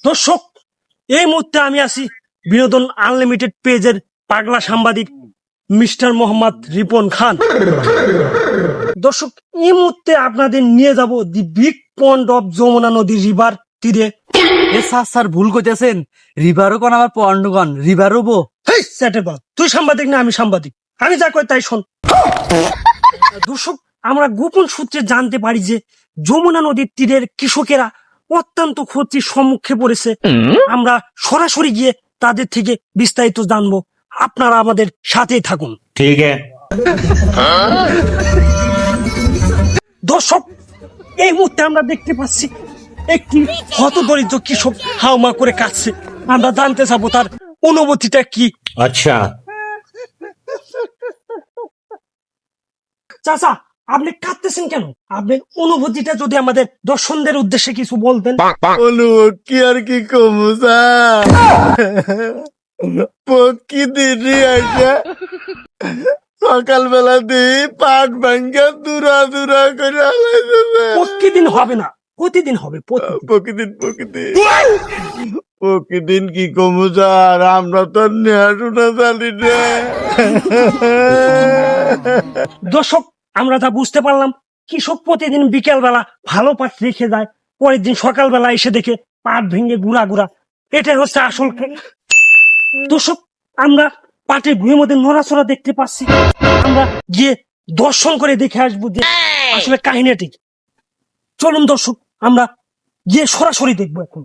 দর্শক, এই মুহূর্তে আমি আছি বিনোদন আনলিমিটেড পেজের পাগলা সাংবাদিক মিস্টার মোহাম্মদ রিপন খান। দর্শক, এই মুহূর্তে আপনাদের নিয়ে যাব the big pond of Yamuna নদী রিভার তীরে। স্যার ভুল করতেছেন, রিভারও কোন আমার পন্ডগণ রিভারও বো। হেই স্যাটের বাল, তুই সাংবাদিক না আমি সাংবাদিক, আমি যা কই তাই শোন। দর্শক, আমরা গোপন সূত্রে জানতে পারি যে যমুনা নদীর তীরের কৃষকেরা অত্যন্ত ক্ষতির সম্মুখে পড়েছে। আমরা সরাসরি গিয়ে তাদের থেকে বিস্তারিত জানবো। আপনারা আমাদের সাথেই থাকুন। ठीक है। দর্শক, এই মুহূর্তে আমরা দেখতে পাচ্ছি একটি হতদরিদ্র কৃষক হাউমা করে কাঁদছে। আমরা জানতে চাবো তার অনুভূতিটা কি। अच्छा। চাচা, আপনি কাঁদতেছেন কেন? আপনার অনুভূতিটা যদি আমাদের দর্শকদের উদ্দেশ্যে কিছু বলতেন। অনুভব কি আর কি কমু প্রকৃতি আইসা সকালবেলা দিই পাট ভাঙ্গা দূরা দূরা করে আলাইছে। প্রতিদিন হবে না, প্রতিদিন হবে, প্রতিদিন। প্রতিদিন কি কমু স্যার, আমরা তো নেয়া শোনা জানি রে। দর্শক, আমরা তা বুঝতে পারলাম কৃষক প্রতিদিন বিকেল বেলা ভালো পাট রেখে যায়, পরের দিন সকালবেলা এসে দেখে পাট ভেঙে গুড়া গুড়া। এটাই হচ্ছে আসল। দর্শক, আমরা পাটের ভুঁয়ের মধ্যে নড়াচড়া দেখতে পাচ্ছি। আমরা গিয়ে দর্শন করে দেখে আসবো যে আসলে কাহিনীটা কি। চলুন দর্শক, আমরা গিয়ে সরাসরি দেখবো এখন।